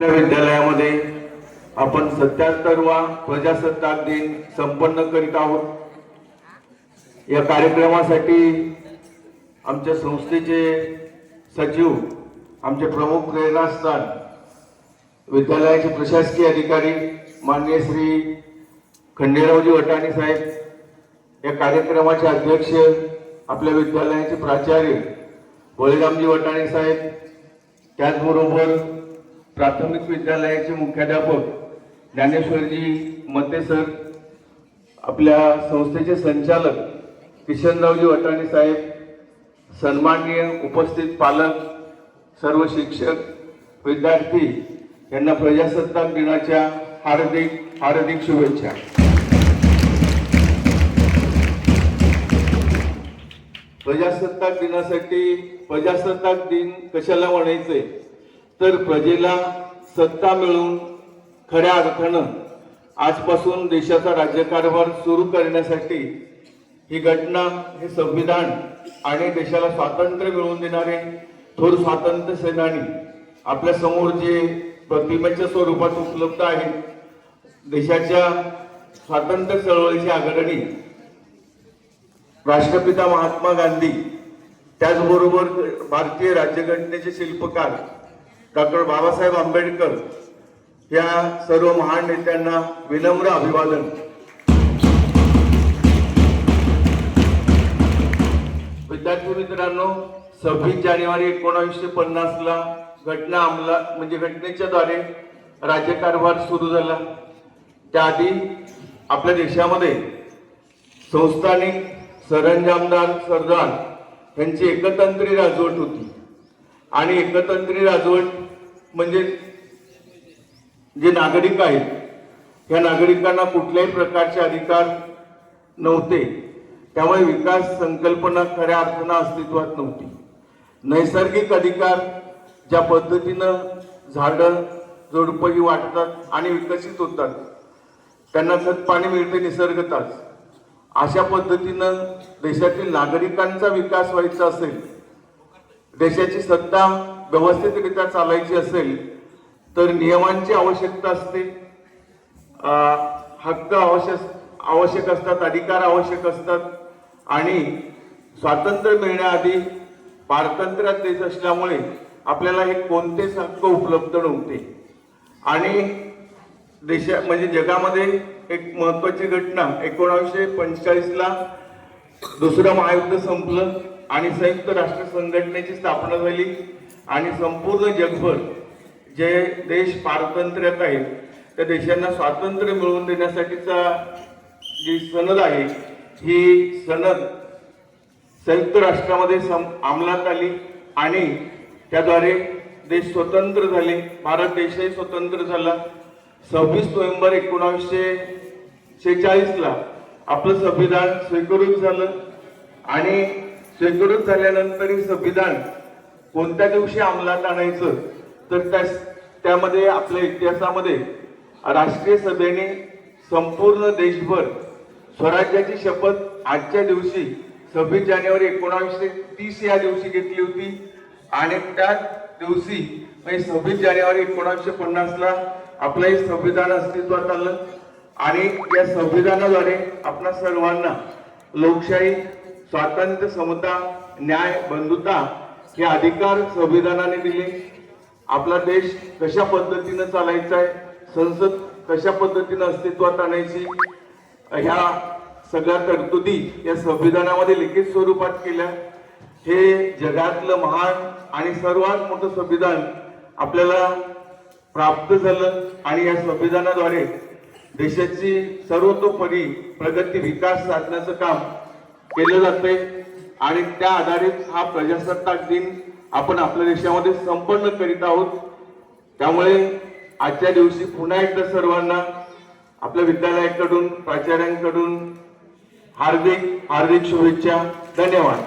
विद्यालयामध्ये आपण 77वा प्रजासत्ताक दिन संपन्न करीत आहोत। या कार्यक्रमासाठी आमच्या संस्थेचे सचिव, आमचे प्रमुख प्रेरणास्थान, विद्यालयाचे प्रशासकीय अधिकारी माननीय श्री खंडेरावजी वटाणी साहेब, या कार्यक्रमाचे अध्यक्ष आपल्या विद्यालयाचे प्राचार्य बळीरामजी वटाणी साहेब, त्याचबरोबर प्राथमिक विद्यालयाचे मुख्याध्यापक ज्ञानेश्वरजी मते सर, आपल्या संस्थेचे संचालक किशनरावजी वटाणी साहेब, सन्माननीय उपस्थित पालक, सर्व शिक्षक, विद्यार्थी यांना प्रजासत्ताक दिनाच्या हार्दिक हार्दिक शुभेच्छा। प्रजासत्ताक दिनासाठी प्रजासत्ताक दिन कशाला म्हणायचंय तर प्रजेला सत्ता मिळून खऱ्या अर्थानं आजपासून देशाचा राज्यकारभार सुरू करण्यासाठी ही घटना, हे संविधान आणि देशाला स्वातंत्र्य मिळवून देणारे थोर स्वातंत्र्य सेनानी आपल्या समोर जे प्रतिमेच्या स्वरूपात उपलब्ध आहेत, देशाच्या स्वातंत्र्य चळवळीचे अग्रणी राष्ट्रपिता महात्मा गांधी, त्याचबरोबर भारतीय राज्यघटनेचे शिल्पकार डॉक्टर बाबासाहेब आंबेडकर, या सर्व महान नेत्यांना विनम्र अभिवादन। विद्यार्थी मित्रांनो, 26 जानेवारी 1950 ला घटना अंमलात म्हणजे घटनेच्या द्वारे राज्यकारभार सुरू झाला। त्याआधी आपल्या देशामध्ये संस्थानिक सरंजामदार सरदार यांची एकतंत्री राजवट होती आणि एकतंत्री राजवट म्हणजे जे नागरिक आहेत या नागरिकांना कुठल्याही प्रकारचे अधिकार नव्हते, त्यामुळे विकास संकल्पना खऱ्या अर्थानं अस्तित्वात नव्हती। नैसर्गिक अधिकार ज्या पद्धतीनं झाडं झुडपं ही वाढतात आणि विकसित होतात, त्यांना खत पाणी मिळते निसर्गताच, अशा पद्धतीनं देशातील नागरिकांचा विकास व्हायचा असेल, देशाची सत्ता व्यवस्थितरित्या चालायची असेल तर नियमांची आवश्यकता असते, हक्क आवश्यक असतात, अधिकार आवश्यक असतात आणि स्वातंत्र्य मिळण्याआधी पारतंत्र्यात देश असल्यामुळे आपल्याला हे कोणतेच हक्क उपलब्ध नव्हते। आणि म्हणजे जगामध्ये एक महत्वाची घटना 1945 ला दुसरं महायुद्ध संपलं आणि संयुक्त राष्ट्र संघटनेची स्थापना झाली आणि संपूर्ण जगभर जे देश पारतंत्र्यात आहेत त्या देशांना स्वातंत्र्य मिळवून देण्यासाठीचा जी सनद आहे, ही सनद संयुक्त राष्ट्रामध्ये अंमलात आली आणि त्याद्वारे देश स्वतंत्र झाले। भारत देशही स्वतंत्र झाला। 26 नोव्हेंबर 1946 ला आपलं संविधान स्वीकृत झालं आणि स्वीकृत झाल्यानंतर हे संविधान कोणत्या दिवशी अंमलात आणायचं तर त्यामध्ये आपल्या इतिहासामध्ये राष्ट्रीय सभेने संपूर्ण देशभर स्वराज्याची शपथ आजच्या दिवशी 26 जानेवारी 1930 या दिवशी घेतली होती आणि त्याच दिवशी म्हणजे 26 जानेवारी 1950 ला आपलं हे संविधान अस्तित्वात आलं आणि या संविधानाद्वारे आपल्या सर्वांना लोकशाही, स्वातंत्र्य, समता, न्याय, बंधुता हे अधिकार संविधानाने दिले। आपला देश कशा पद्धतीने चालायचा आहे, संसद कशा पद्धतीने अस्तित्वात आणायची, ह्या सगळ्या तरतुदी या संविधानामध्ये लिखित स्वरूपात केल्या। हे जगातलं महान आणि सर्वात मोठं संविधान आपल्याला प्राप्त झालं आणि या संविधानाद्वारे देशाची सर्वतोपरी प्रगती, विकास साधण्याचं काम केलं जाते आणि त्या आधारित हा प्रजासत्ताक दिन आपण आपल्या देशामध्ये संपन्न करीत आहोत। त्यामुळे आजच्या दिवशी पुन्हा एकदा सर्वांना आपल्या विद्यालयाकडून, प्राचार्यांकडून हार्दिक हार्दिक शुभेच्छा। धन्यवाद।